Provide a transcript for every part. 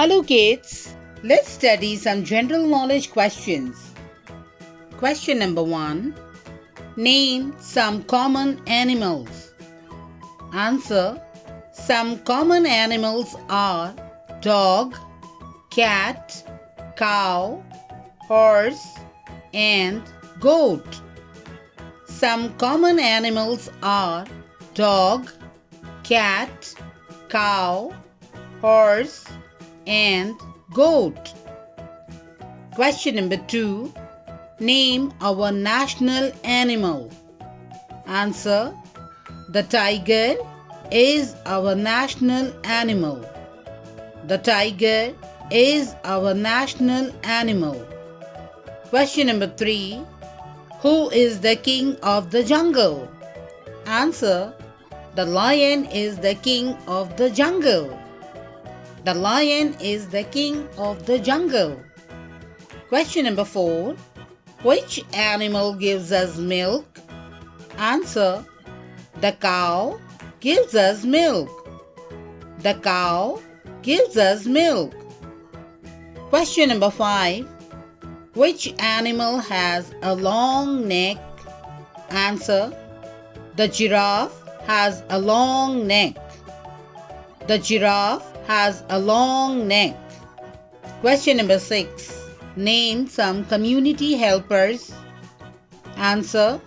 Hello kids, let's study some general knowledge questions. Question number 1. Name some common animals. Answer. Some common animals are dog, cat, cow, horse and goat. Some common animals are dog, cat, cow, horse and goat. Question number 2. Name our national animal. Answer. The tiger is our national animal. The tiger is our national animal. Question number 3. Who is the king of the jungle? Answer. The lion is the king of the jungle. The lion is the king of the jungle. Question number 4. Which animal gives us milk? Answer. The cow gives us milk. The cow gives us milk. Question number 5. Which animal has a long neck? Answer. The giraffe has a long neck. The giraffe has a long neck. Question number 6. Name some community helpers. Answer.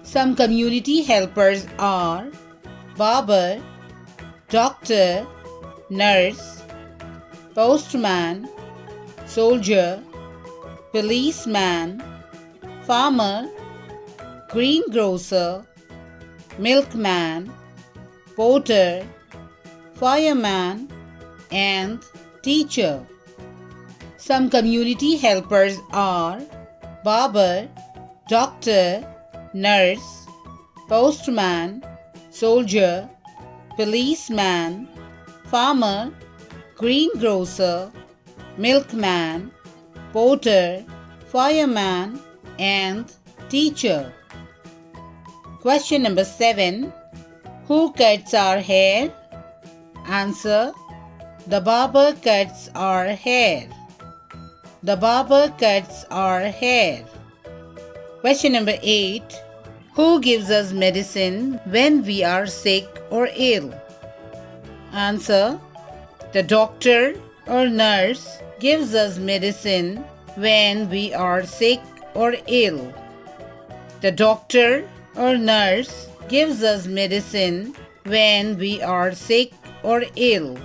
Some community helpers are barber, doctor, nurse, postman, soldier, policeman, farmer, greengrocer, milkman, porter, fireman and teacher. Some community helpers are barber, doctor, nurse, postman, soldier, policeman, farmer, greengrocer, milkman, porter, fireman and teacher. Question number 7. Who cuts our hair? Answer. The barber cuts our hair. The barber cuts our hair. Question number 8. Who gives us medicine when we are sick or ill? Answer. The doctor or nurse gives us medicine when we are sick or ill. The doctor or nurse gives us medicine when we are sick or ill.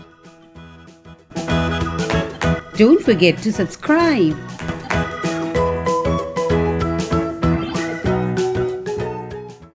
Don't forget to subscribe.